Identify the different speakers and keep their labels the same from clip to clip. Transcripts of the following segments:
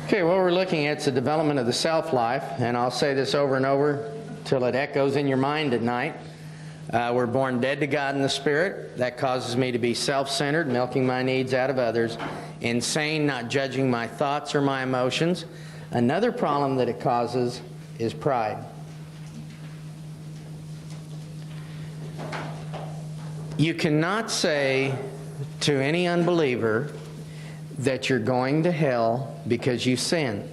Speaker 1: Okay, what we're looking at is the development of the self-life, and I'll say this over and over till it echoes in your mind at night. We're born dead to God in the Spirit. That causes me to be self-centered, milking my needs out of others, insane, not judging my thoughts or my emotions. Another problem that it causes is pride. You cannot say to any unbeliever that you're going to hell because you sin.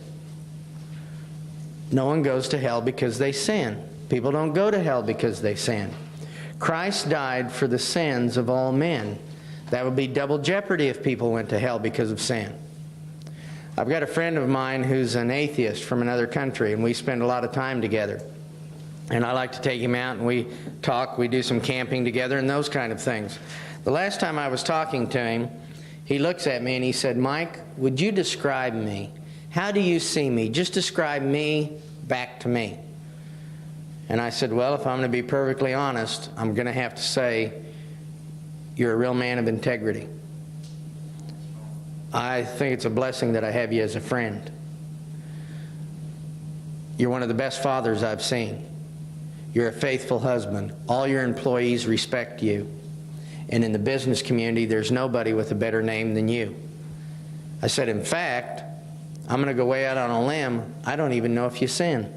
Speaker 1: No one goes to hell because they sin. People don't go to hell because they sin. Christ died for the sins of all men. That would be double jeopardy if people went to hell because of sin. I've got a friend of mine who's an atheist from another country, and we spend a lot of time together. And I like to take him out and we talk, we do some camping together and those kind of things. The last time I was talking to him, he looks at me and he said, "Mike, would you describe me? How do you see me? Just describe me back to me." And I said, "Well, if I'm going to be perfectly honest, I'm going to have to say you're a real man of integrity. I think it's a blessing that I have you as a friend. You're one of the best fathers I've seen. You're a faithful husband. All your employees respect you. And in the business community, there's nobody with a better name than you." I said, "In fact, I'm going to go way out on a limb. I don't even know if you sin,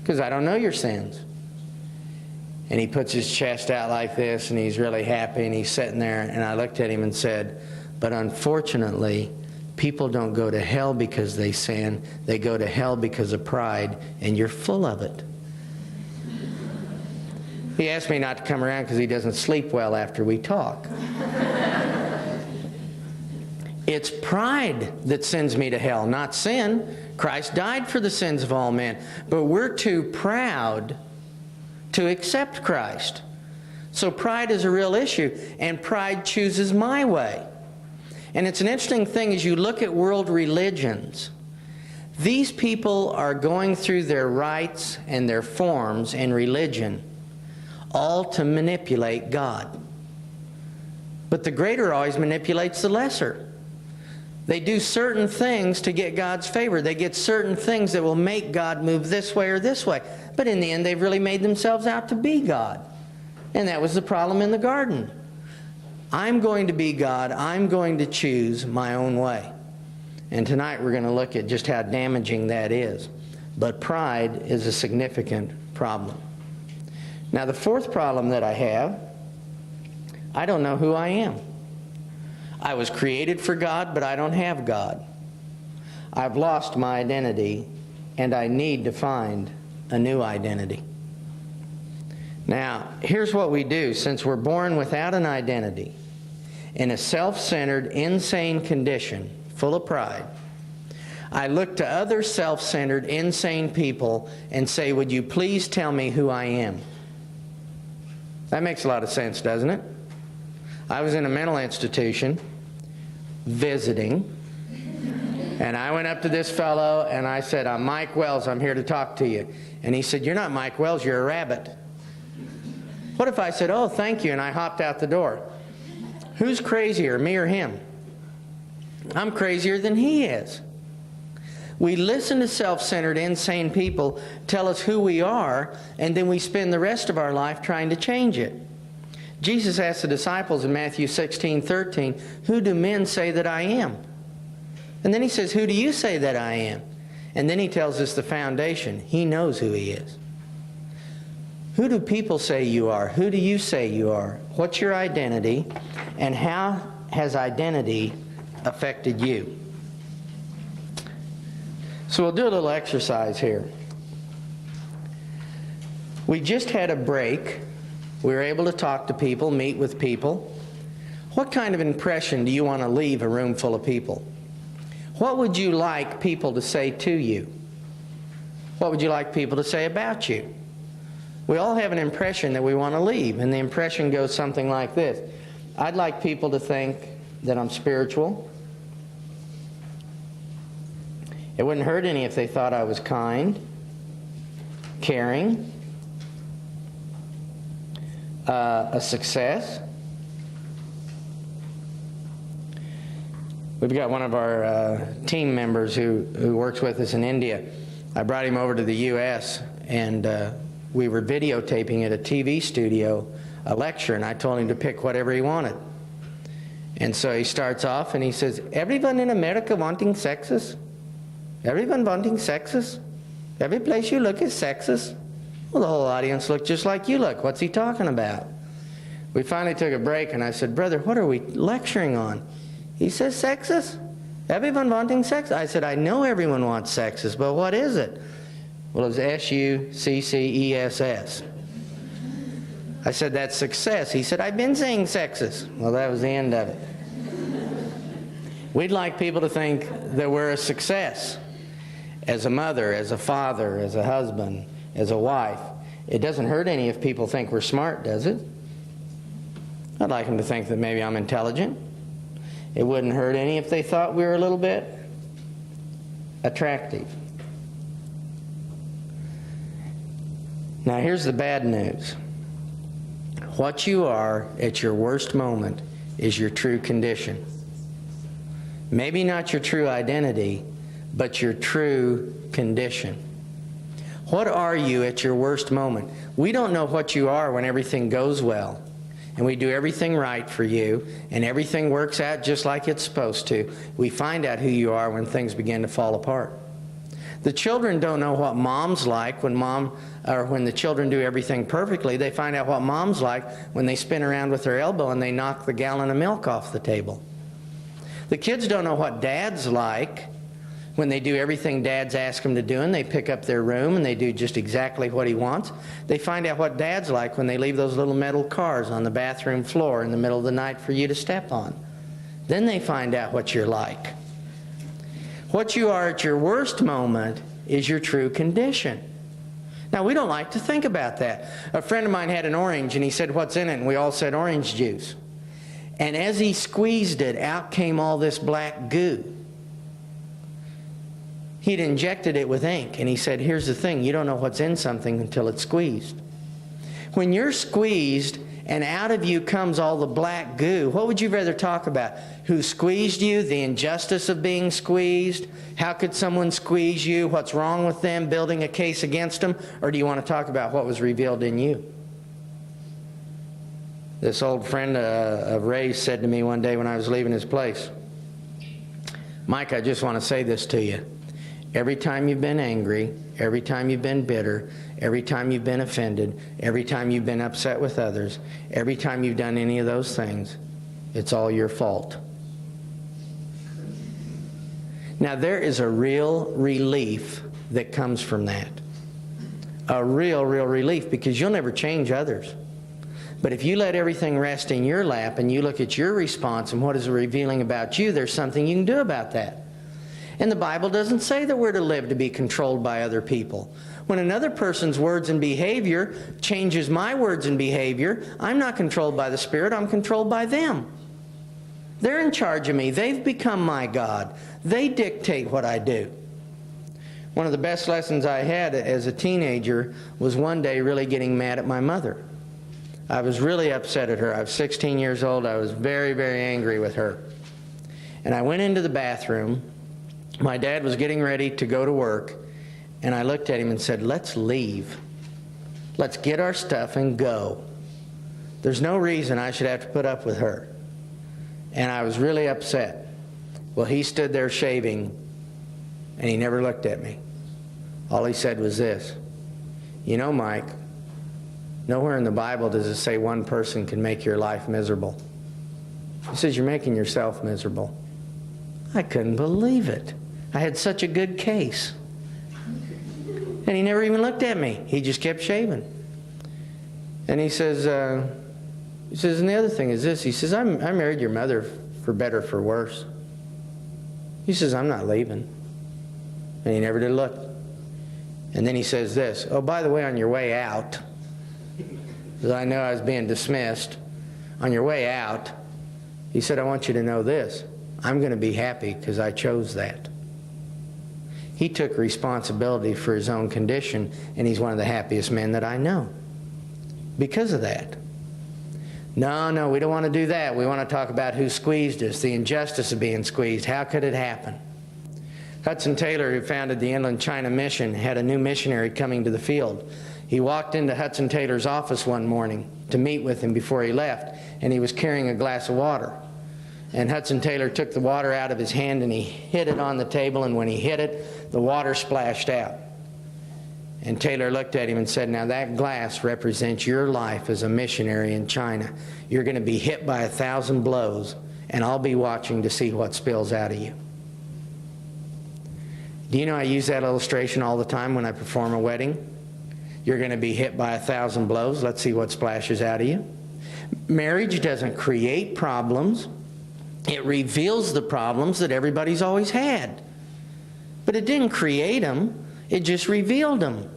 Speaker 1: because I don't know your sins." And he puts his chest out like this, and he's really happy, and he's sitting there, and I looked at him and said, "But unfortunately, people don't go to hell because they sin. They go to hell because of pride, and you're full of it." He asked me not to come around because he doesn't sleep well after we talk. It's pride that sends me to hell, not sin. Christ died for the sins of all men. But we're too proud to accept Christ. So pride is a real issue, and pride chooses my way. And it's an interesting thing as you look at world religions. These people are going through their rites and their forms in religion, all to manipulate God. But the greater always manipulates the lesser. They do certain things to get God's favor. They get certain things that will make God move this way or this way. But in the end, they've really made themselves out to be God. And that was the problem in the garden. I'm going to be God. I'm going to choose my own way. And tonight we're going to look at just how damaging that is. But pride is a significant problem. Now, the fourth problem that I have, I don't know who I am. I was created for God, but I don't have God. I've lost my identity, and I need to find a new identity. Now, here's what we do. Since we're born without an identity, in a self-centered, insane condition, full of pride, I look to other self-centered, insane people and say, "Would you please tell me who I am?" That makes a lot of sense, doesn't it? I was in a mental institution visiting, and I went up to this fellow and I said, "I'm Mike Wells, I'm here to talk to you." And he said, "You're not Mike Wells, you're a rabbit." What if I said, "Oh, thank you," and I hopped out the door? Who's crazier, me or him? I'm crazier than he is. We listen to self-centered, insane people tell us who we are, and then we spend the rest of our life trying to change it. Jesus asked the disciples in Matthew 16:13, "Who do men say that I am?" And then he says, "Who do you say that I am?" And then he tells us the foundation. He knows who he is. Who do people say you are? Who do you say you are? What's your identity? And how has identity affected you? So we'll do a little exercise here. We just had a break. We were able to talk to people, meet with people. What kind of impression do you want to leave a room full of people? What would you like people to say to you? What would you like people to say about you? We all have an impression that we want to leave, and the impression goes something like this. I'd like people to think that I'm spiritual. It wouldn't hurt any if they thought I was kind, caring, a success. We've got one of our team members who works with us in India. I brought him over to the U.S., and we were videotaping at a TV studio a lecture, and I told him to pick whatever he wanted. And so he starts off and he says, "Everyone in America wanting sexes? Everyone wanting sexes? Every place you look is sexes?" Well, the whole audience looked just like you look. What's he talking about? We finally took a break, and I said, "Brother, what are we lecturing on?" He says, "Sexes? Everyone wanting sex?" I said, "I know everyone wants sexes, but what is it?" Well, it was SUCCESS. I said, "That's success." He said, "I've been saying sexes." Well, that was the end of it. We'd like people to think that we're a success. As a mother, as a father, as a husband, as a wife. It doesn't hurt any if people think we're smart, does it? I'd like them to think that maybe I'm intelligent. It wouldn't hurt any if they thought we were a little bit attractive. Now here's the bad news. What you are at your worst moment is your true condition. Maybe not your true identity, but your true condition. What are you at your worst moment? We don't know what you are when everything goes well, and we do everything right for you, and everything works out just like it's supposed to. We find out who you are when things begin to fall apart. The children don't know what mom's like when the children do everything perfectly. They find out what mom's like when they spin around with their elbow and they knock the gallon of milk off the table. The kids don't know what dad's like when they do everything dad's asked them to do, and they pick up their room and they do just exactly what he wants. They find out what dad's like when they leave those little metal cars on the bathroom floor in the middle of the night for you to step on. Then they find out what you're like. What you are at your worst moment is your true condition. Now, we don't like to think about that. A friend of mine had an orange, and he said, "What's in it?" And we all said, "Orange juice." And as he squeezed it, out came all this black goo. He'd injected it with ink, and he said, "Here's the thing, you don't know what's in something until it's squeezed." When you're squeezed and out of you comes all the black goo, what would you rather talk about? Who squeezed you? The injustice of being squeezed? How could someone squeeze you? What's wrong with them? Building a case against them? Or do you want to talk about what was revealed in you? This old friend of Ray's said to me one day when I was leaving his place, "Mike, I just want to say this to you. Every time you've been angry, every time you've been bitter, every time you've been offended, every time you've been upset with others, every time you've done any of those things, it's all your fault." Now there is a real relief that comes from that. A real relief, because you'll never change others. But if you let everything rest in your lap and you look at your response and what is revealing about you, there's something you can do about that. And the Bible doesn't say that we're to live to be controlled by other people. When another person's words and behavior changes my words and behavior, I'm not controlled by the Spirit, I'm controlled by them. They're in charge of me. They've become my God. They dictate what I do. One of the best lessons I had as a teenager was one day really getting mad at my mother. I was really upset at her. I was 16 years old. I was very angry with her. And I went into the bathroom. My dad was getting ready to go to work, and I looked at him and said, "Let's leave. Let's get our stuff and go. There's no reason I should have to put up with her." And I was really upset. Well, he stood there shaving, and he never looked at me. All he said was this, "You know, Mike, nowhere in the Bible does it say one person can make your life miserable. He says you're making yourself miserable." I couldn't believe it. I had such a good case. And he never even looked at me. He just kept shaving. And he says, and the other thing is this. He says, I married your mother for better or for worse. He says, "I'm not leaving." And he never did look. And then he says this, "Oh, by the way, on your way out," because I know I was being dismissed, "on your way out," he said, "I want you to know this. I'm going to be happy because I chose that." He took responsibility for his own condition, and he's one of the happiest men that I know because of that. No, we don't want to do that. We want to talk about who squeezed us, the injustice of being squeezed. How could it happen? Hudson Taylor, who founded the Inland China Mission, had a new missionary coming to the field. He walked into Hudson Taylor's office one morning to meet with him before he left, and he was carrying a glass of water. And Hudson Taylor took the water out of his hand and he hit it on the table, and when he hit it, the water splashed out. And Taylor looked at him and said, now that glass represents your life as a missionary in China. You're going to be hit by 1,000 blows, and I'll be watching to see what spills out of you. Do you know I use that illustration all the time when I perform a wedding? You're going to be hit by 1,000 blows. Let's see what splashes out of you. Marriage doesn't create problems. It reveals the problems that everybody's always had. But it didn't create them. It just revealed them.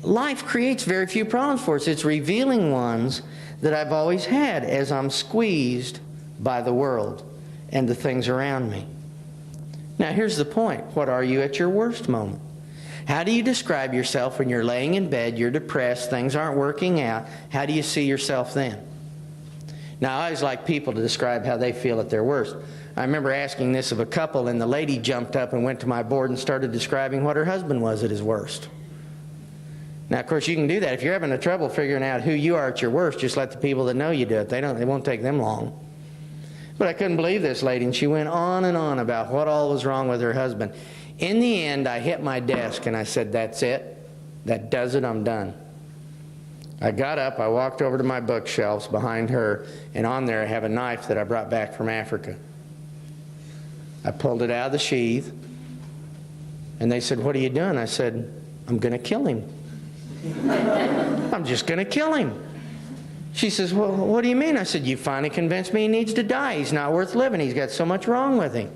Speaker 1: Life creates very few problems for us. It's revealing ones that I've always had as I'm squeezed by the world and the things around me. Now here's the point. What are you at your worst moment? How do you describe yourself when you're laying in bed, you're depressed, things aren't working out? How do you see yourself then? Now, I always like people to describe how they feel at their worst. I remember asking this of a couple, and the lady jumped up and went to my board and started describing what her husband was at his worst. Now, of course, you can do that. If you're having trouble figuring out who you are at your worst, just let the people that know you do it. They won't take them long. But I couldn't believe this lady, and she went on and on about what all was wrong with her husband. In the end, I hit my desk and I said, that's it. That does it. I'm done. I got up, I walked over to my bookshelves behind her, and on there I have a knife that I brought back from Africa. I pulled it out of the sheath, and they said, what are you doing? I said, I'm going to kill him. I'm just going to kill him. She says, well, what do you mean? I said, you finally convinced me he needs to die. He's not worth living. He's got so much wrong with him.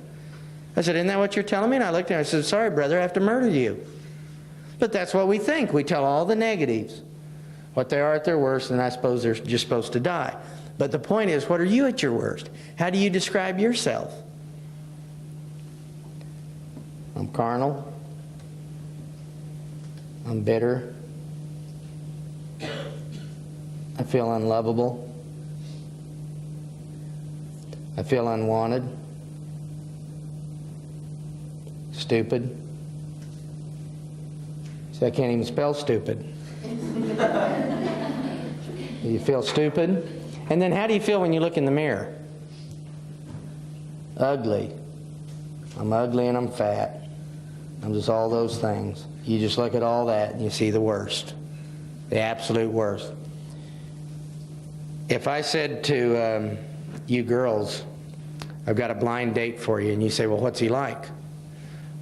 Speaker 1: I said, isn't that what you're telling me? And I looked at her and I said, sorry, brother, I have to murder you. But that's what we think. We tell all the negatives, what they are at their worst, and I suppose they're just supposed to die. But the point is, what are you at your worst? How do you describe yourself? I'm carnal. I'm bitter. I feel unlovable. I feel unwanted. Stupid. So I can't even spell stupid. You feel stupid? And then how do you feel when you look in the mirror? Ugly. I'm ugly and I'm fat. I'm just all those things. You just look at all that and you see the worst. The absolute worst. If I said to you girls, I've got a blind date for you, and you say, well, what's he like?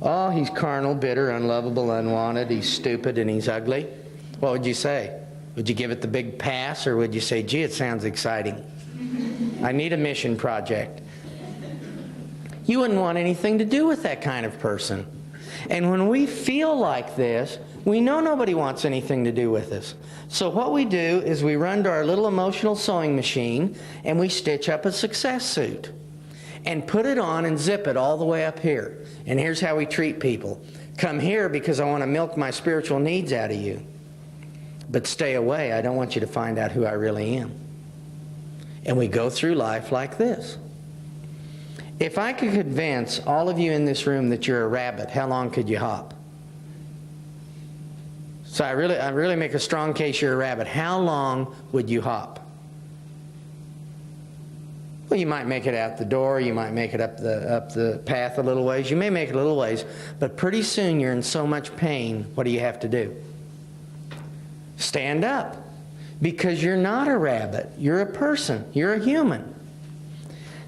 Speaker 1: Oh, he's carnal, bitter, unlovable, unwanted, he's stupid, and he's ugly. What would you say? Would you give it the big pass, or would you say, gee, it sounds exciting. I need a mission project. You wouldn't want anything to do with that kind of person. And when we feel like this, we know nobody wants anything to do with us. So what we do is we run to our little emotional sewing machine and we stitch up a success suit and put it on and zip it all the way up here. And here's how we treat people. Come here because I want to milk my spiritual needs out of you. But stay away. I don't want you to find out who I really am. And we go through life like this. If I could convince all of you in this room that you're a rabbit, how long could you hop? So I really make a strong case you're a rabbit. How long would you hop? Well, you might make it out the door. You might make it up the path a little ways. You may make it a little ways, but pretty soon you're in so much pain. What do you have to do? Stand up, because you're not a rabbit. You're a person. You're a human.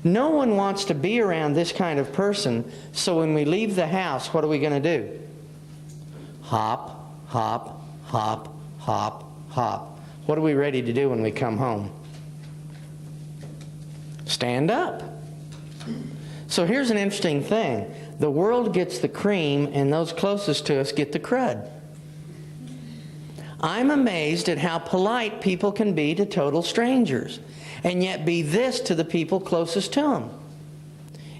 Speaker 1: No one wants to be around this kind of person, so when we leave the house, what are we going to do? Hop, hop, hop, hop, hop. What are we ready to do when we come home? Stand up. So here's an interesting thing. The world gets the cream, and those closest to us get the crud. I'm amazed at how polite people can be to total strangers, and yet be this to the people closest to them.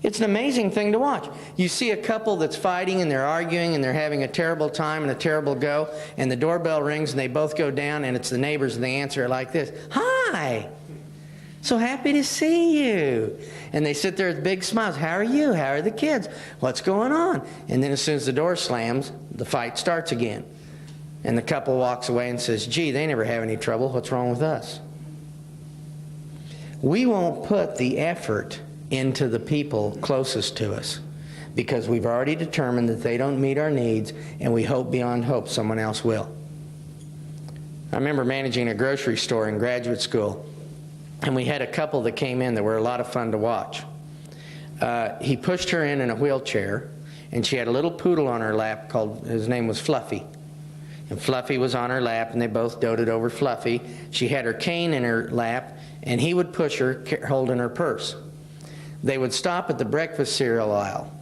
Speaker 1: It's an amazing thing to watch. You see a couple that's fighting and they're arguing and they're having a terrible time and a terrible go, and the doorbell rings and they both go down, and it's the neighbors, and they answer it like this: "Hi!" So happy to see you. And they sit there with big smiles. How are you? How are the kids? What's going on? And then as soon as the door slams, the fight starts again. And the couple walks away and says, gee, they never have any trouble. What's wrong with us? We won't put the effort into the people closest to us because we've already determined that they don't meet our needs, and we hope beyond hope someone else will. I remember managing a grocery store in graduate school, and we had a couple that came in that were a lot of fun to watch. He pushed her in a wheelchair, and she had a little poodle on her lap his name was Fluffy. And Fluffy was on her lap, and they both doted over Fluffy. She had her cane in her lap, and he would push her holding her purse. They would stop at the breakfast cereal aisle,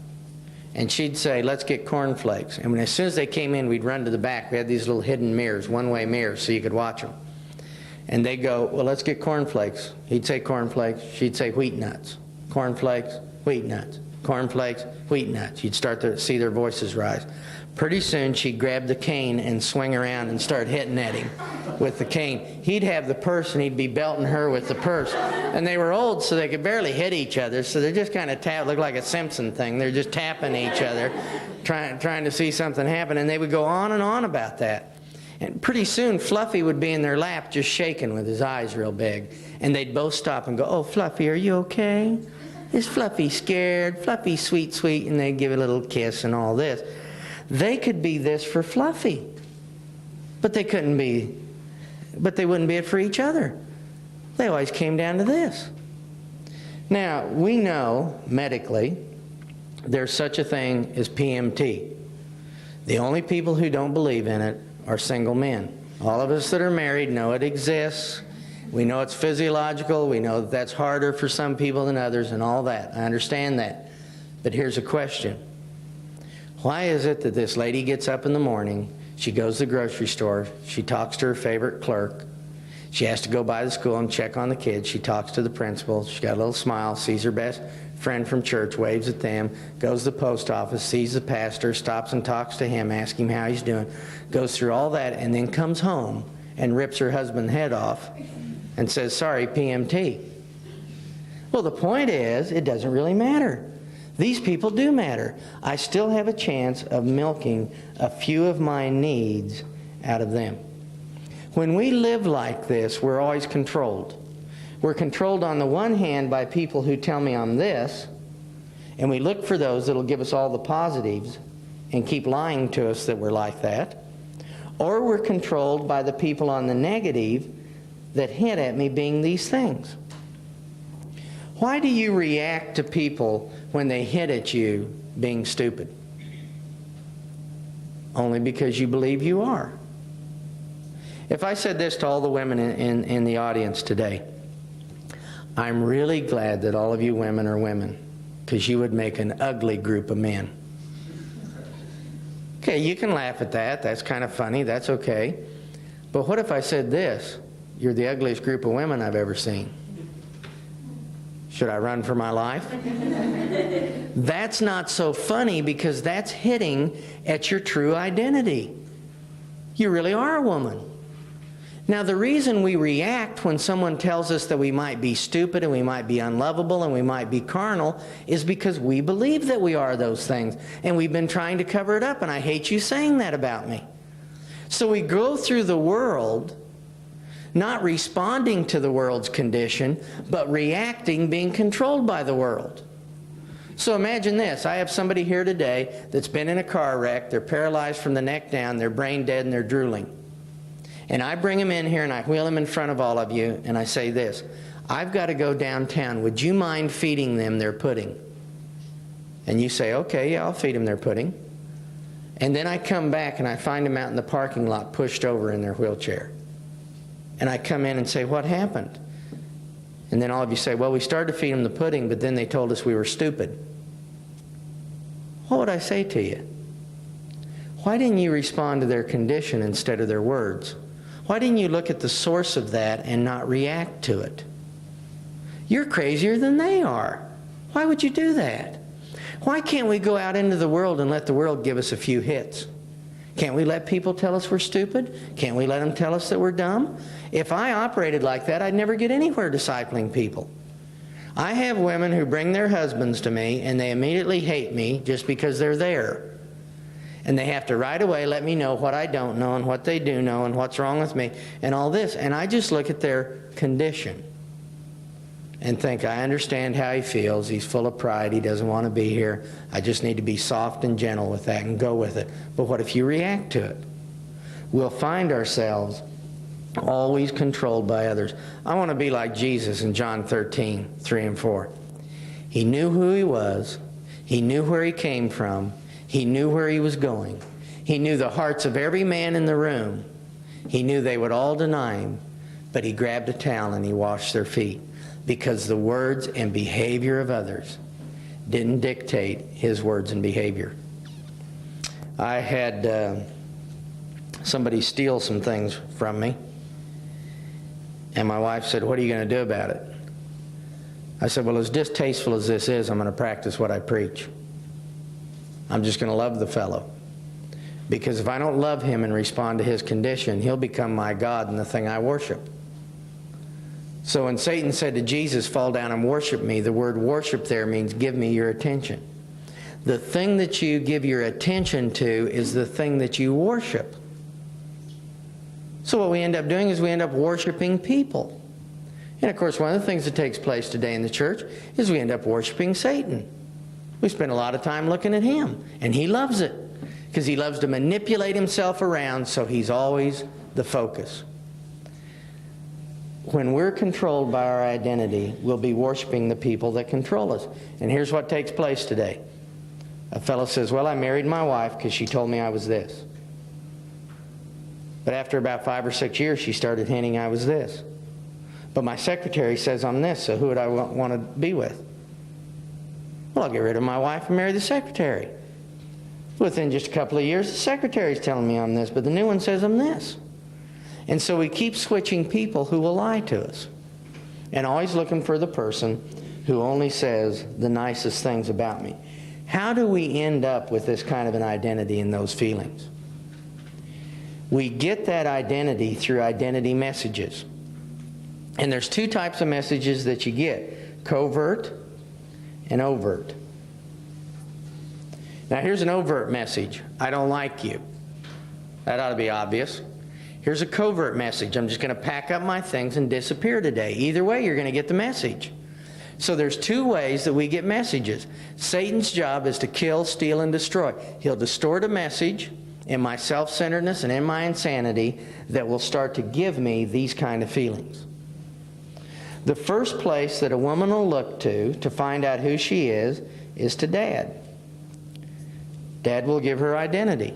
Speaker 1: and she'd say, let's get cornflakes. And as soon as they came in, we'd run to the back. We had these little hidden mirrors, one-way mirrors, so you could watch them. And they'd go, well, let's get cornflakes. He'd say cornflakes. She'd say wheat nuts. Cornflakes, wheat nuts. Cornflakes, wheat nuts. You'd start to see their voices rise. Pretty soon, she'd grab the cane and swing around and start hitting at him with the cane. He'd have the purse, and he'd be belting her with the purse. And they were old, so they could barely hit each other, so they're just kind of look like a Simpson thing. They're just tapping each other, trying to see something happen. And they would go on and on about that. And pretty soon, Fluffy would be in their lap just shaking with his eyes real big. And they'd both stop and go, oh, Fluffy, are you okay? Is Fluffy scared? Fluffy, sweet, sweet. And they'd give a little kiss and all this. They could be this for Fluffy, but they wouldn't be it for each other. They always came down to this. Now, we know medically there's such a thing as PMT. The only people who don't believe in it are single men. All of us that are married know it exists. We know it's physiological. We know that that's harder for some people than others and all that. I understand that. But here's a question. Why is it that this lady gets up in the morning, she goes to the grocery store, she talks to her favorite clerk, she has to go by the school and check on the kids, she talks to the principal, she's got a little smile, sees her best friend from church, waves at them, goes to the post office, sees the pastor, stops and talks to him, asks him how he's doing, goes through all that, and then comes home and rips her husband's head off and says, sorry, PMT. Well, the point is, it doesn't really matter. These people do matter. I still have a chance of milking a few of my needs out of them. When we live like this, we're always controlled. We're controlled on the one hand by people who tell me I'm this, and we look for those that'll give us all the positives and keep lying to us that we're like that. Or we're controlled by the people on the negative that hint at me being these things. Why do you react to people when they hit at you being stupid? Only because you believe you are. If I said this to all the women in the audience today, I'm really glad that all of you women are women, because you would make an ugly group of men. Okay, you can laugh at that. That's kind of funny. That's okay. But what if I said this? You're the ugliest group of women I've ever seen. Should I run for my life? That's not so funny, because that's hitting at your true identity. You really are a woman. Now, the reason we react when someone tells us that we might be stupid and we might be unlovable and we might be carnal is because we believe that we are those things, and we've been trying to cover it up, and I hate you saying that about me. So we go through the world not responding to the world's condition, but reacting, being controlled by the world. So imagine this. I have somebody here today that's been in a car wreck. They're paralyzed from the neck down. They're brain dead and they're drooling. And I bring them in here and I wheel them in front of all of you and I say this. I've got to go downtown. Would you mind feeding them their pudding? And you say, okay, yeah, I'll feed them their pudding. And then I come back and I find them out in the parking lot pushed over in their wheelchair. And I come in and say, what happened? And then all of you say, well, we started to feed them the pudding, but then they told us we were stupid. What would I say to you? Why didn't you respond to their condition instead of their words? Why didn't you look at the source of that and not react to it? You're crazier than they are. Why would you do that? Why can't we go out into the world and let the world give us a few hits? Can't we let people tell us we're stupid? Can't we let them tell us that we're dumb? If I operated like that, I'd never get anywhere discipling people. I have women who bring their husbands to me and they immediately hate me just because they're there. And they have to right away let me know what I don't know and what they do know and what's wrong with me and all this. And I just look at their condition and think, I understand how he feels. He's full of pride. He doesn't want to be here. I just need to be soft and gentle with that and go with it. But what if you react to it? We'll find ourselves always controlled by others. I want to be like Jesus in John 13:3 and 4. He knew who he was. He knew where he came from. He knew where he was going. He knew the hearts of every man in the room. He knew they would all deny him, but he grabbed a towel and he washed their feet because the words and behavior of others didn't dictate his words and behavior. I had somebody steal some things from me, and my wife said, "What are you going to do about it?" I said, "Well, as distasteful as this is, I'm going to practice what I preach. I'm just going to love the fellow. Because if I don't love him and respond to his condition, he'll become my God and the thing I worship." So when Satan said to Jesus, "Fall down and worship me," the word worship there means give me your attention. The thing that you give your attention to is the thing that you worship. So what we end up doing is we end up worshiping people. And of course, one of the things that takes place today in the church is we end up worshiping Satan. We spend a lot of time looking at him, and he loves it because he loves to manipulate himself around, so he's always the focus. When we're controlled by our identity, we'll be worshiping the people that control us. And here's what takes place today. A fellow says, "Well, I married my wife because she told me I was this. But after about 5 or 6 years, she started hinting I was this. But my secretary says I'm this, so who would I want to be with? Well, I'll get rid of my wife and marry the secretary. Within just a couple of years, the secretary's telling me I'm this, but the new one says I'm this." And so we keep switching people who will lie to us, and always looking for the person who only says the nicest things about me. How do we end up with this kind of an identity and those feelings? We get that identity through identity messages. And there's two types of messages that you get: covert and overt. Now here's an overt message: I don't like you. That ought to be obvious. Here's a covert message: I'm just going to pack up my things and disappear today. Either way, you're going to get the message. So there's two ways that we get messages. Satan's job is to kill, steal, and destroy. He'll distort a message in my self-centeredness and in my insanity that will start to give me these kind of feelings. The first place that a woman will look to find out who she is to Dad. Dad will give her identity.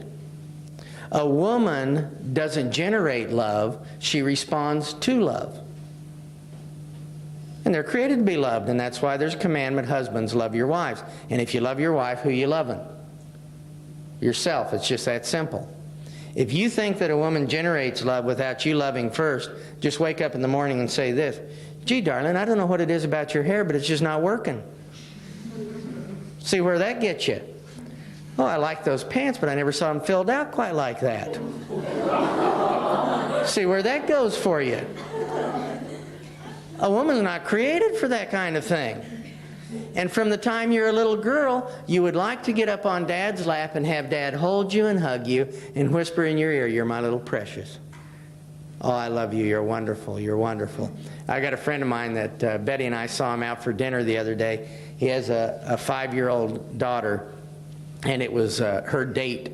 Speaker 1: A woman doesn't generate love, she responds to love. And they're created to be loved, and that's why there's a commandment: husbands, love your wives. And if you love your wife, who you loving? Yourself. It's just that simple. If you think that a woman generates love without you loving first, just wake up in the morning and say this: "Gee, darling, I don't know what it is about your hair, but it's just not working." See where that gets you. "Oh, I like those pants, but I never saw them filled out quite like that." See where that goes for you. A woman's not created for that kind of thing. And from the time you're a little girl, you would like to get up on Dad's lap and have Dad hold you and hug you and whisper in your ear, "You're my little precious. Oh, I love you. You're wonderful. You're wonderful." I got a friend of mine that Betty and I saw him out for dinner the other day. He has a 5-year-old daughter, and it was her date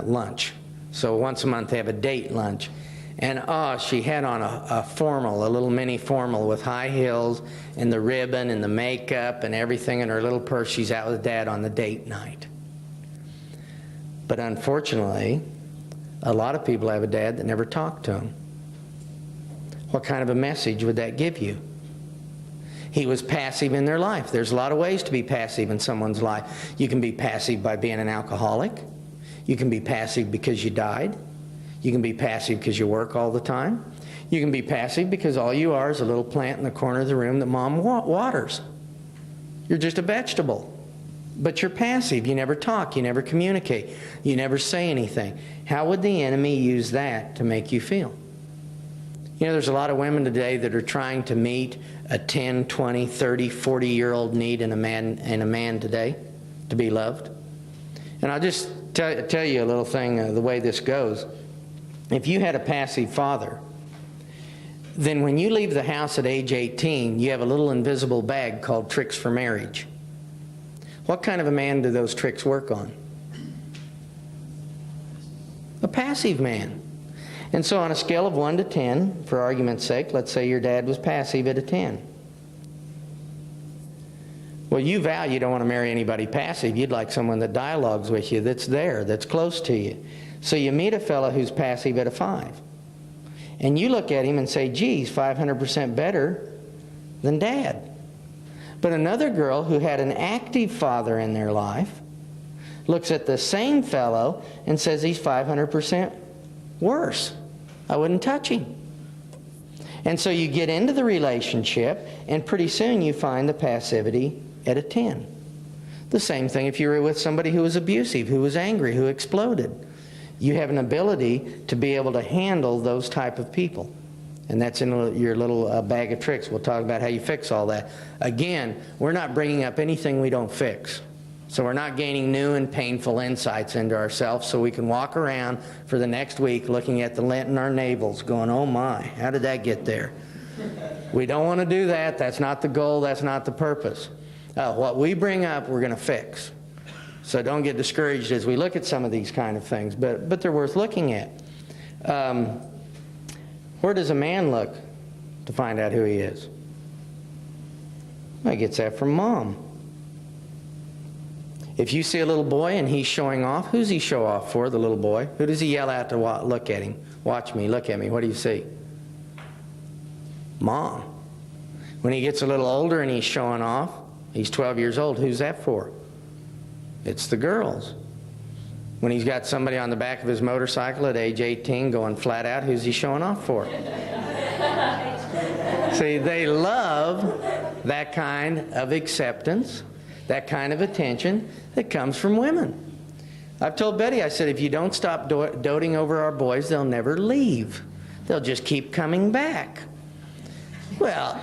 Speaker 1: lunch. So once a month they have a date lunch. And she had on a formal, a little mini formal with high heels and the ribbon and the makeup and everything in her little purse. She's out with Dad on the date night. But unfortunately, a lot of people have a dad that never talked to them. What kind of a message would that give you? He was passive in their life. There's a lot of ways to be passive in someone's life. You can be passive by being an alcoholic. You can be passive because you died. You can be passive because you work all the time. You can be passive because all you are is a little plant in the corner of the room that Mom waters. You're just a vegetable. but you're passive. You never talk. You never communicate. You never say anything. How would the enemy use that to make you feel? You know, there's a lot of women today that are trying to meet a 10, 20, 30, 40-year-old need in a man today to be loved. And I'll just tell you a little thing, the way this goes. If you had a passive father, then when you leave the house at age 18, you have a little invisible bag called tricks for marriage. What kind of a man do those tricks work on? A passive man. And so on a scale of 1 to 10, for argument's sake, let's say your dad was passive at a 10. Well, you vow you don't want to marry anybody passive. You'd like someone that dialogues with you, that's there, that's close to you. So you meet a fellow who's passive at a 5. And you look at him and say, geez, 500% better than Dad. But another girl who had an active father in their life looks at the same fellow and says he's 500% worse. I wouldn't touch him. And so you get into the relationship, and pretty soon you find the passivity at a 10. The same thing if you were with somebody who was abusive, who was angry, who exploded. You have an ability to be able to handle those type of people. And that's in your little bag of tricks. We'll talk about how you fix all that. Again, we're not bringing up anything we don't fix. So we're not gaining new and painful insights into ourselves so we can walk around for the next week looking at the lint in our navels going, oh my, how did that get there? We don't want to do that. That's not the goal. That's not the purpose. What we bring up, we're going to fix. So don't get discouraged as we look at some of these kind of things, but they're worth looking at. Where does a man look to find out who he is? Well, he gets that from mom. If you see a little boy and he's showing off, who's he show off for, the little boy? Who does he yell at to look at him? Watch me, look at me. What do you see? Mom. When he gets a little older and he's showing off, he's 12 years old, who's that for? It's the girls. When he's got somebody on the back of his motorcycle at age 18 going flat out, who's he showing off for? See, they love that kind of acceptance, that kind of attention that comes from women. I've told Betty, I said, if you don't stop doting over our boys, they'll never leave. They'll just keep coming back. Well,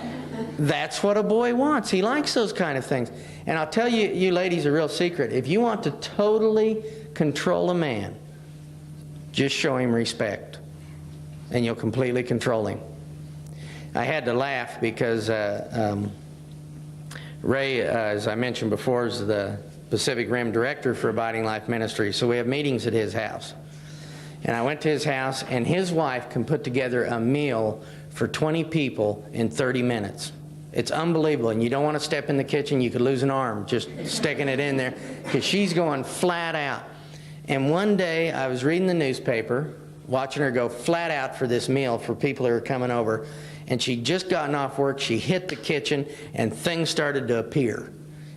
Speaker 1: that's what a boy wants. He likes those kind of things. And I'll tell you, you ladies, a real secret. If you want to totally control a man, just show him respect, and you'll completely control him. I had to laugh because Ray, as I mentioned before, is the Pacific Rim director for Abiding Life Ministries, so we have meetings at his house. And I went to his house, and his wife can put together a meal for 20 people in 30 minutes. It's unbelievable, and you don't want to step in the kitchen. You could lose an arm just sticking it in there because she's going flat out. And one day I was reading the newspaper, watching her go flat out for this meal for people who are coming over, and she'd just gotten off work. She hit the kitchen, and things started to appear.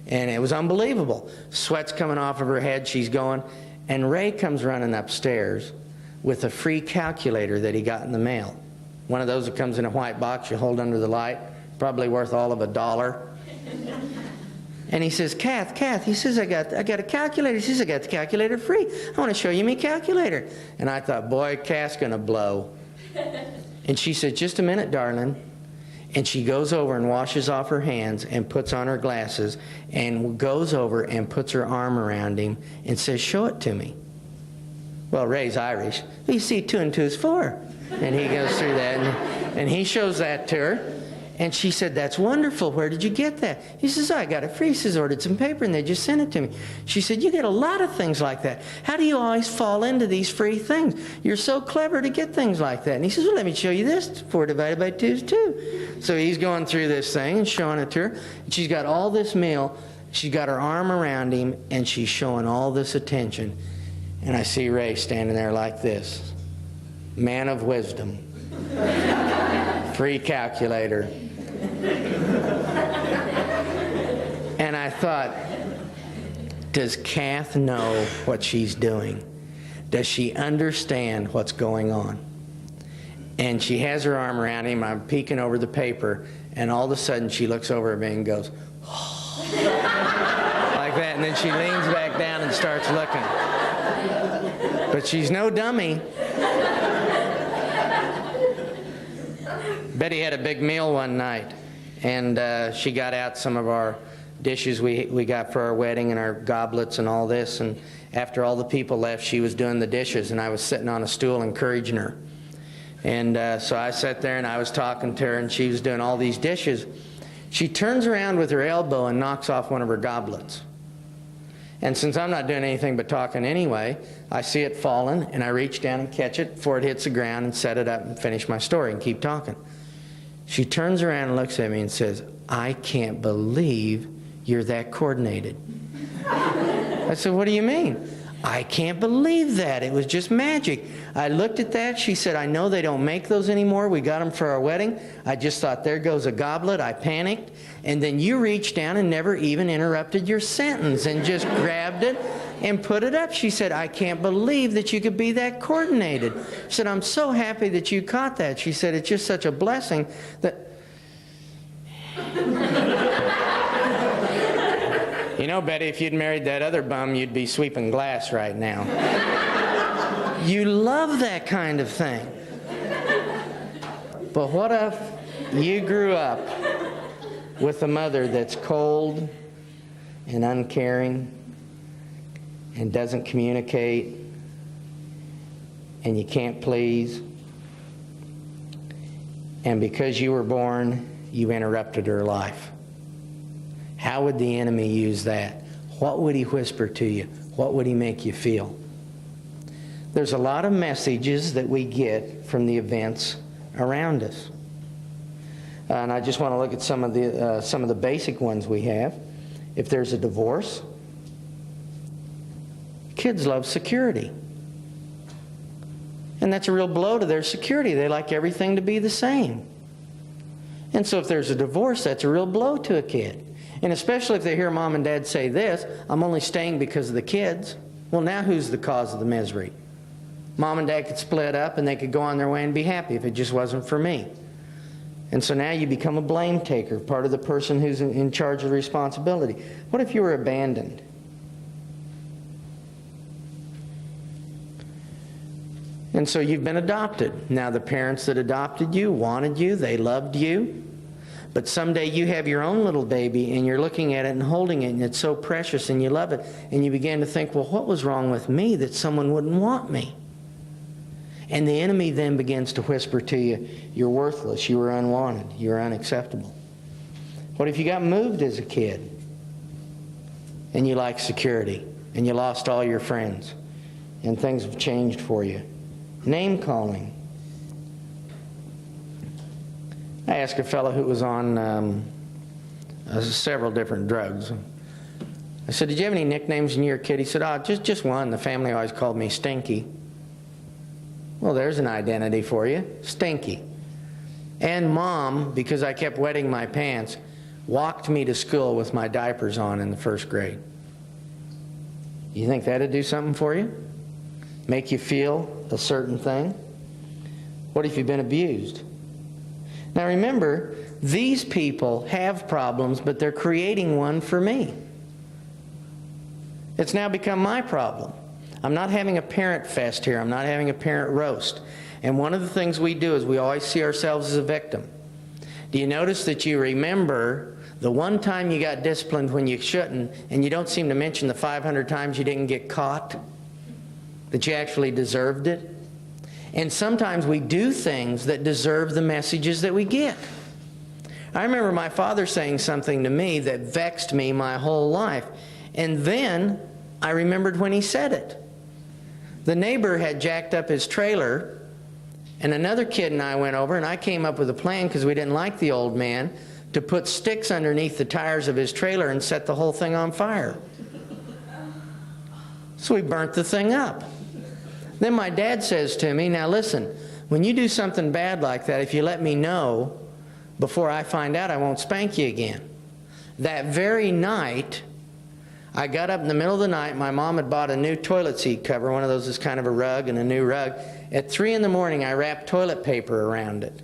Speaker 1: And it was unbelievable. Sweat's coming off of her head. She's going. And Ray comes running upstairs with a free calculator that he got in the mail. One of those that comes in a white box you hold under the light, probably worth all of $1. And he says, Kath, he says, I got a calculator. He says, I got the calculator free. I want to show you my calculator. And I thought, boy, Kath's going to blow. And she said, just a minute, darling. And she goes over and washes off her hands and puts on her glasses and goes over and puts her arm around him and says, show it to me. Well, Ray's Irish. Well, you see, 2 and 2 is 4. And he goes through that, and he shows that to her. And she said, that's wonderful. Where did you get that? He says, I got it free. He says, ordered some paper, and they just sent it to me. She said, you get a lot of things like that. How do you always fall into these free things? You're so clever to get things like that. And he says, well, let me show you this. 4 divided by 2 is 2. So he's going through this thing and showing it to her. And she's got all this meal. She's got her arm around him, and she's showing all this attention. And I see Ray standing there like this. Man of wisdom. Free calculator. And I thought, does Kath know what she's doing? Does she understand what's going on? And she has her arm around him. I'm peeking over the paper, and all of a sudden she looks over at me and goes, oh. Like that, and then she leans back down and starts looking. But she's no dummy. Betty had a big meal one night, and she got out some of our dishes we got for our wedding and our goblets and all this, and after all the people left, she was doing the dishes, and I was sitting on a stool encouraging her. And so I sat there and I was talking to her, and she was doing all these dishes. She turns around with her elbow and knocks off one of her goblets. And since I'm not doing anything but talking anyway, I see it falling, and I reach down and catch it before it hits the ground and set it up and finish my story and keep talking. She turns around and looks at me and says, "I can't believe you're that coordinated." I said, "What do you mean?" "I can't believe that. It was just magic." I looked at that. She said, "I know they don't make those anymore. We got them for our wedding. I just thought, there goes a goblet." I panicked. And then you reached down and never even interrupted your sentence and just grabbed it and put it up. She said, "I can't believe that you could be that coordinated." She said, "I'm so happy that you caught that." She said, "It's just such a blessing that..." You know, Betty, if you'd married that other bum, you'd be sweeping glass right now. You love that kind of thing. But what if you grew up with a mother that's cold and uncaring and doesn't communicate and you can't please, and because you were born, you interrupted her life? How would the enemy use that? What would he whisper to you? What would he make you feel? There's a lot of messages that we get from the events around us. And I just want to look at some of the basic ones we have. If there's a divorce, kids love security. And that's a real blow to their security. They like everything to be the same. And so if there's a divorce, that's a real blow to a kid. And especially if they hear mom and dad say this, "I'm only staying because of the kids." Well, now who's the cause of the misery? Mom and dad could split up and they could go on their way and be happy if it just wasn't for me. And so now you become a blame taker, part of the person who's in charge of the responsibility. What if you were abandoned? And so you've been adopted. Now the parents that adopted you wanted you, they loved you. But someday you have your own little baby and you're looking at it and holding it, and it's so precious and you love it. And you begin to think, well, what was wrong with me that someone wouldn't want me? And the enemy then begins to whisper to you, you're worthless, you were unwanted, you're unacceptable. What if you got moved as a kid and you like security and you lost all your friends and things have changed for you? Name calling. I asked a fellow who was on several different drugs. I said, "Did you have any nicknames when you were a kid?" He said, "Oh, just one. The family always called me Stinky." Well, there's an identity for you, Stinky. And Mom, because I kept wetting my pants, walked me to school with my diapers on in the first grade. You think that'd do something for you? Make you feel a certain thing? What if you've been abused? Now remember, these people have problems, but they're creating one for me. It's now become my problem. I'm not having a parent fest here. I'm not having a parent roast. And one of the things we do is we always see ourselves as a victim. Do you notice that you remember the one time you got disciplined when you shouldn't, and you don't seem to mention the 500 times you didn't get caught, that you actually deserved it? And sometimes we do things that deserve the messages that we get. I remember my father saying something to me that vexed me my whole life. And then I remembered when he said it. The neighbor had jacked up his trailer, and another kid and I went over, and I came up with a plan, because we didn't like the old man, to put sticks underneath the tires of his trailer and set the whole thing on fire. So we burnt the thing up. Then my dad says to me, "Now listen, when you do something bad like that, if you let me know before I find out, I won't spank you again." That very night, I got up in the middle of the night. My mom had bought a new toilet seat cover, one of those is kind of a rug and a new rug. At 3 in the morning, I wrapped toilet paper around it.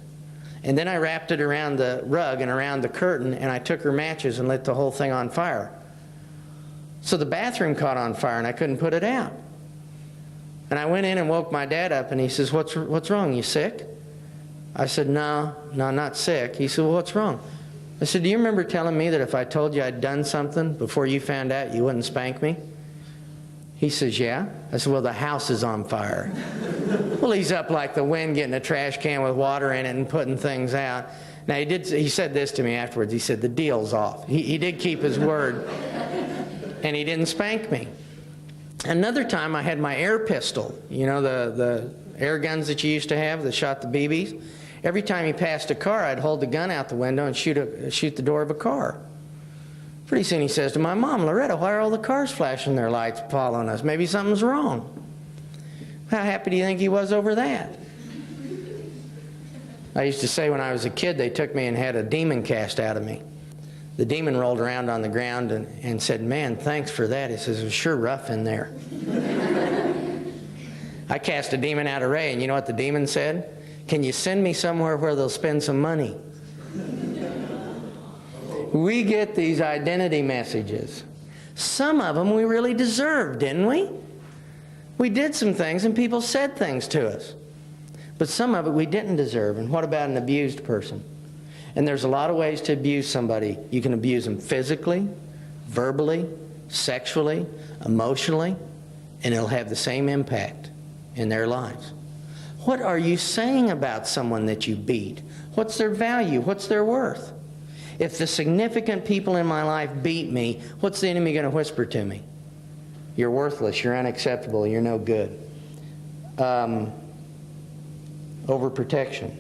Speaker 1: And then I wrapped it around the rug and around the curtain, and I took her matches and lit the whole thing on fire. So the bathroom caught on fire and I couldn't put it out. And I went in and woke my dad up and he says, what's wrong? You sick? I said, no, not sick. He said, well, what's wrong? I said, do you remember telling me that if I told you I'd done something before you found out, you wouldn't spank me? He says, yeah. I said, well, the house is on fire. Well, he's up like the wind getting a trash can with water in it and putting things out. Now, he said this to me afterwards. He said, the deal's off. He did keep his word, and he didn't spank me. Another time, I had my air pistol. You know, the air guns that you used to have that shot the BBs? Every time he passed a car, I'd hold the gun out the window and shoot the door of a car. Pretty soon he says to my mom, Loretta, why are all the cars flashing their lights following us? Maybe something's wrong. How happy do you think he was over that? I used to say when I was a kid, they took me and had a demon cast out of me. The demon rolled around on the ground and said, man, thanks for that. He says, it was sure rough in there. I cast a demon out of Ray, and you know what the demon said? Can you send me somewhere where they'll spend some money? We get these identity messages. Some of them we really deserved, didn't we? We did some things and people said things to us. But some of it we didn't deserve. And what about an abused person? And there's a lot of ways to abuse somebody. You can abuse them physically, verbally, sexually, emotionally, and it'll have the same impact in their lives. What are you saying about someone that you beat? What's their value? What's their worth? If the significant people in my life beat me, what's the enemy going to whisper to me? You're worthless, you're unacceptable, you're no good. Overprotection.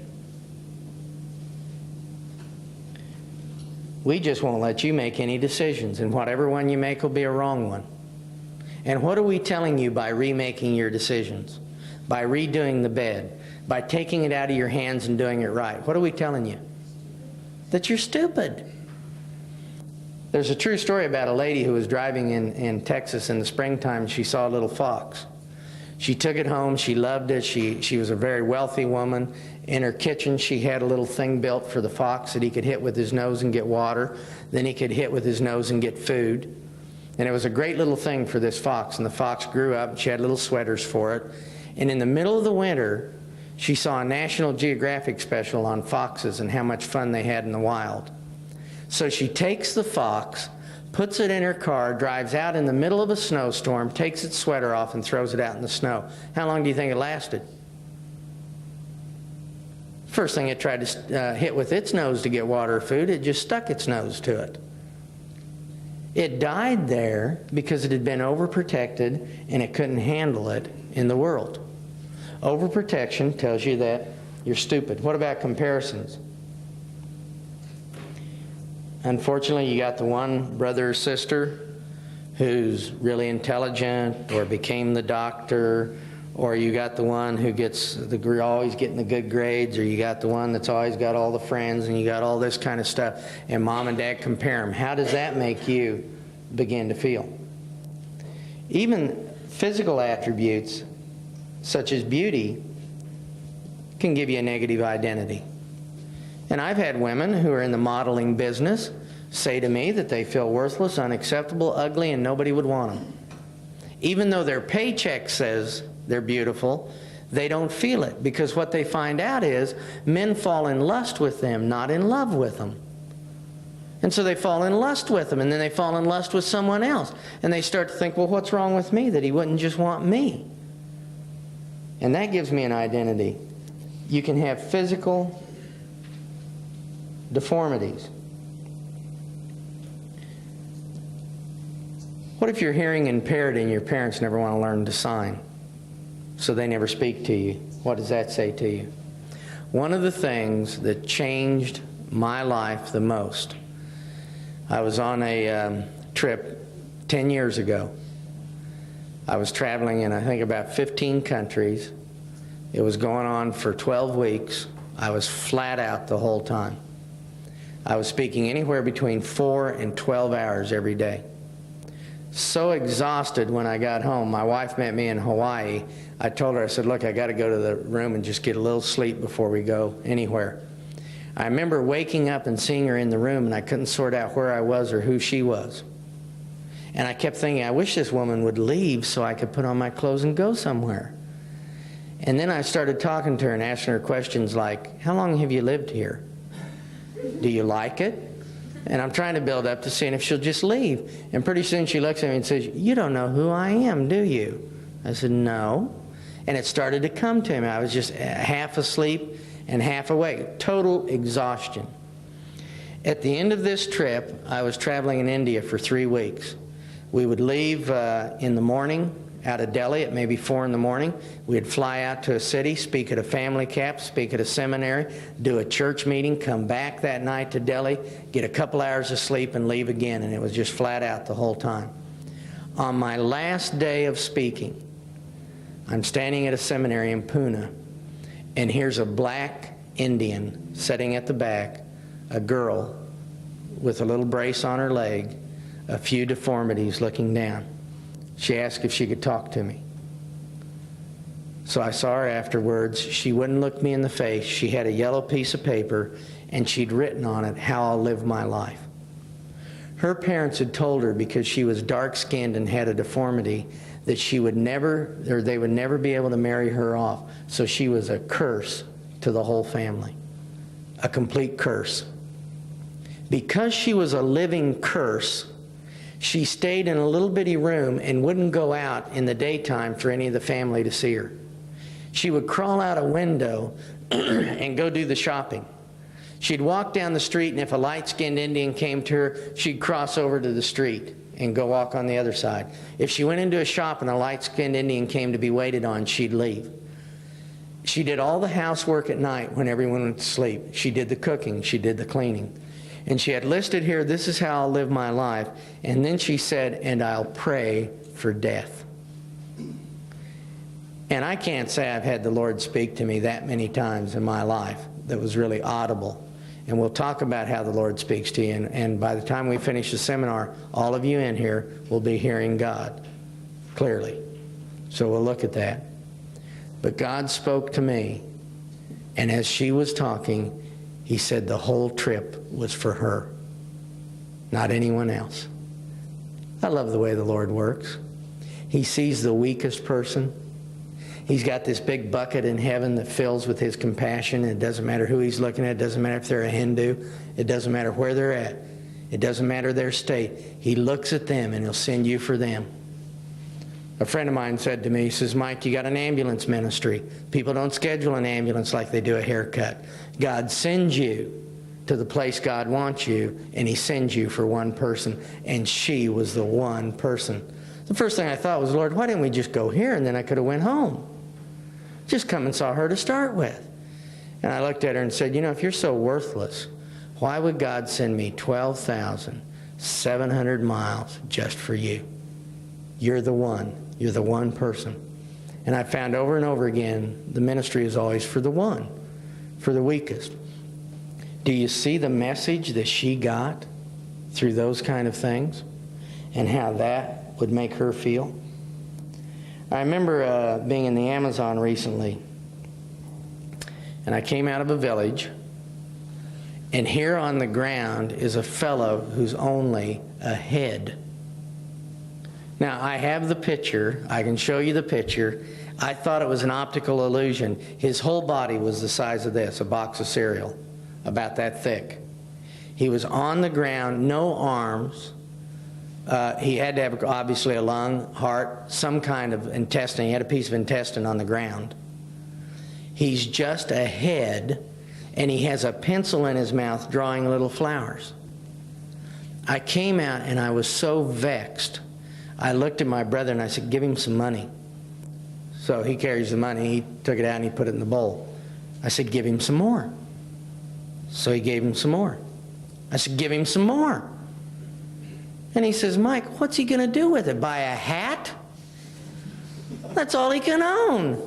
Speaker 1: We just won't let you make any decisions, and whatever one you make will be a wrong one. And what are we telling you by remaking your decisions? By redoing the bed, by taking it out of your hands and doing it right. What are we telling you? That you're stupid. There's a true story about a lady who was driving in Texas in the springtime and she saw a little fox. She took it home, she loved it, she was a very wealthy woman. In her kitchen she had a little thing built for the fox that he could hit with his nose and get water. Then he could hit with his nose and get food. And it was a great little thing for this fox, and the fox grew up and she had little sweaters for it. And in the middle of the winter, she saw a National Geographic special on foxes and how much fun they had in the wild. So she takes the fox, puts it in her car, drives out in the middle of a snowstorm, takes its sweater off and throws it out in the snow. How long do you think it lasted? First thing it tried to hit with its nose to get water or food, it just stuck its nose to it. It died there because it had been overprotected and it couldn't handle it in the world. Overprotection tells you that you're stupid. What about comparisons? Unfortunately, you got the one brother or sister who's really intelligent or became the doctor, or you got the one who gets always getting the good grades, or you got the one that's always got all the friends, and you got all this kind of stuff, and mom and dad compare them. How does that make you begin to feel? Even physical attributes such as beauty can give you a negative identity. And I've had women who are in the modeling business say to me that they feel worthless, unacceptable, ugly, and nobody would want them. Even though their paycheck says they're beautiful, they don't feel it, because what they find out is men fall in lust with them, not in love with them. And so they fall in lust with them, and then they fall in lust with someone else. And they start to think, well, what's wrong with me that he wouldn't just want me? And that gives me an identity. You can have physical deformities. What if you're hearing impaired and your parents never want to learn to sign, so they never speak to you? What does that say to you? One of the things that changed my life the most, I was on a trip 10 years ago. I was traveling in, I think, about 15 countries. It was going on for 12 weeks. I was flat out the whole time. I was speaking anywhere between 4 and 12 hours every day. So exhausted when I got home. My wife met me in Hawaii. I told her, I said, look, I got to go to the room and just get a little sleep before we go anywhere. I remember waking up and seeing her in the room, and I couldn't sort out where I was or who she was. And I kept thinking, I wish this woman would leave so I could put on my clothes and go somewhere. And then I started talking to her and asking her questions like, how long have you lived here? Do you like it? And I'm trying to build up to seeing if she'll just leave. And pretty soon she looks at me and says, you don't know who I am, do you? I said, no. And it started to come to me. I was just half asleep and half awake. Total exhaustion. At the end of this trip, I was traveling in India for 3 weeks. We would leave in the morning out of Delhi at maybe 4 in the morning. We'd fly out to a city, speak at a family camp, speak at a seminary, do a church meeting, come back that night to Delhi, get a couple hours of sleep, and leave again. And it was just flat out the whole time. On my last day of speaking, I'm standing at a seminary in Pune, and here's a black Indian sitting at the back, a girl with a little brace on her leg, a few deformities looking down. She asked if she could talk to me. So I saw her afterwards. She wouldn't look me in the face. She had a yellow piece of paper, and she'd written on it, how I'll live my life. Her parents had told her, because she was dark-skinned and had a deformity, that she would never, or they would never be able to marry her off. So she was a curse to the whole family. A complete curse. Because she was a living curse, she stayed in a little bitty room and wouldn't go out in the daytime for any of the family to see her. She would crawl out a window and go do the shopping. She'd walk down the street, and if a light-skinned Indian came to her, she'd cross over to the street and go walk on the other side. If she went into a shop and a light-skinned Indian came to be waited on, she'd leave. She did all the housework at night when everyone went to sleep. She did the cooking. She did the cleaning. And she had listed here, this is how I'll live my life. And then she said, and I'll pray for death. And I can't say I've had the Lord speak to me that many times in my life that was really audible. And we'll talk about how the Lord speaks to you. And by the time we finish the seminar, all of you in here will be hearing God clearly. So we'll look at that. But God spoke to me. And as she was talking, He said the whole trip was for her, not anyone else. I love the way the Lord works. He sees the weakest person. He's got this big bucket in heaven that fills with His compassion. It doesn't matter who He's looking at. It doesn't matter if they're a Hindu. It doesn't matter where they're at. It doesn't matter their state. He looks at them, and He'll send you for them. A friend of mine said to me, he says, Mike, you got an ambulance ministry. People don't schedule an ambulance like they do a haircut. God sends you to the place God wants you, and He sends you for one person. And she was the one person. The first thing I thought was, Lord, why didn't we just go here, and then I could have went home? Just come and saw her to start with. And I looked at her and said, you know, if you're so worthless, why would God send me 12,700 miles just for you? You're the one. You're the one person. And I found over and over again, the ministry is always for the one, for the weakest. Do you see the message that she got through those kind of things and how that would make her feel? I remember being in the Amazon recently, and I came out of a village, and here on the ground is a fellow who's only a head. Now, I have the picture. I can show you the picture. I thought it was an optical illusion. His whole body was the size of this, a box of cereal, about that thick. He was on the ground, no arms. He had to have, obviously, a lung, heart, some kind of intestine. He had a piece of intestine on the ground. He's just a head, and he has a pencil in his mouth drawing little flowers. I came out, and I was so vexed. I looked at my brother, and I said, give him some money. So he carries the money. He took it out, and he put it in the bowl. I said, give him some more. So he gave him some more. I said, give him some more. And he says, Mike, what's he going to do with it? Buy a hat? That's all he can own.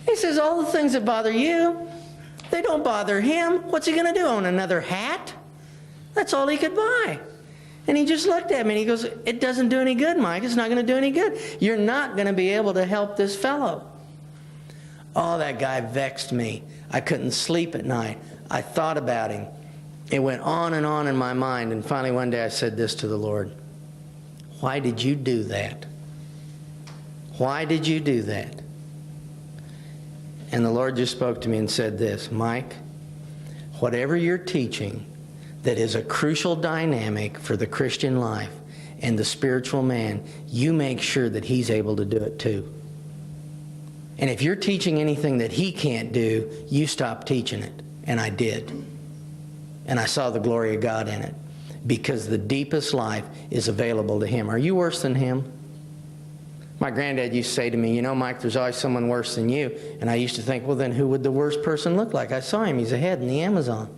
Speaker 1: He says, all the things that bother you, they don't bother him. What's he going to do, own another hat? That's all he could buy. And he just looked at me and he goes, it doesn't do any good, Mike. It's not going to do any good. You're not going to be able to help this fellow. Oh, that guy vexed me. I couldn't sleep at night. I thought about him. It went on and on in my mind. And finally one day I said this to the Lord. Why did you do that? Why did you do that? And the Lord just spoke to me and said this, Mike, whatever you're teaching that is a crucial dynamic for the Christian life and the spiritual man, you make sure that he's able to do it too. And if you're teaching anything that he can't do, you stop teaching it. And I did. And I saw the glory of God in it. Because the deepest life is available to him. Are you worse than him? My granddad used to say to me, you know, Mike, there's always someone worse than you. And I used to think, well, then who would the worst person look like? I saw him. He's ahead in the Amazon.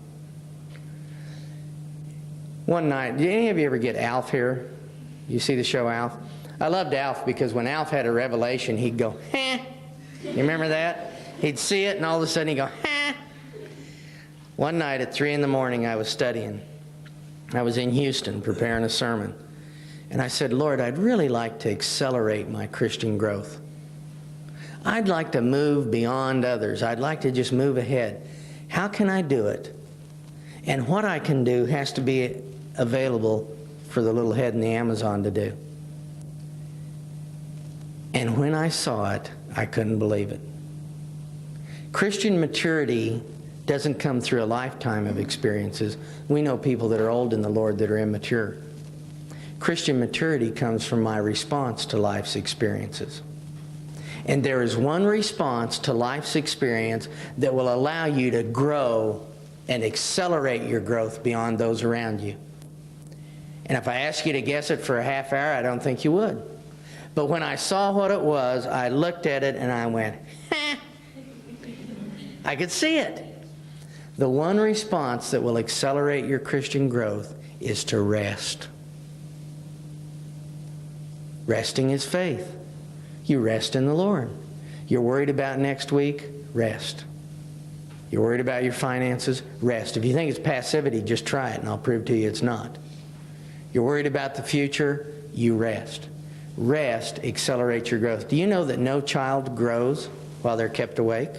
Speaker 1: One night, did any of you ever get Alf here? You see the show Alf? I loved Alf because when Alf had a revelation, he'd go, "Heh." You remember that? He'd see it, and all of a sudden he'd go, "Heh." One night at 3 in the morning, I was studying. I was in Houston preparing a sermon. And I said, Lord, I'd really like to accelerate my Christian growth. I'd like to move beyond others. I'd like to just move ahead. How can I do it? And what I can do has to be available for the little head in the Amazon to do. And when I saw it, I couldn't believe it. Christian maturity doesn't come through a lifetime of experiences. We know people that are old in the Lord that are immature. Christian maturity comes from my response to life's experiences. And there is one response to life's experience that will allow you to grow and accelerate your growth beyond those around you. And if I ask you to guess it for a half hour, I don't think you would. But when I saw what it was, I looked at it and I went, "Heh." I could see it. The one response that will accelerate your Christian growth is to rest. Resting is faith. You rest in the Lord. You're worried about next week? Rest. You're worried about your finances? Rest. If you think it's passivity, just try it and I'll prove to you it's not. You're worried about the future? You rest. Rest accelerates your growth. Do you know that no child grows while they're kept awake?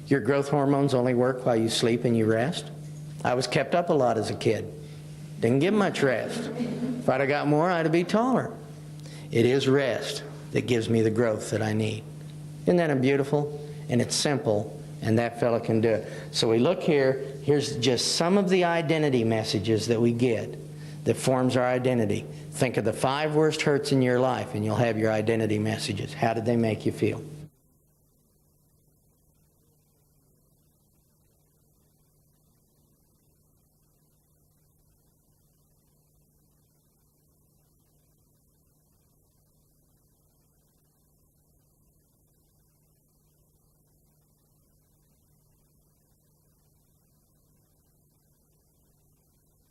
Speaker 1: Your growth hormones only work while you sleep and you rest. I was kept up a lot as a kid. Didn't get much rest. If I'd have got more, I'd be taller. It is rest that gives me the growth that I need. Isn't that beautiful? And it's simple, and that fella can do it. So we look here. Here's just some of the identity messages that we get that forms our identity. Think of the 5 worst hurts in your life, and you'll have your identity messages. How did they make you feel?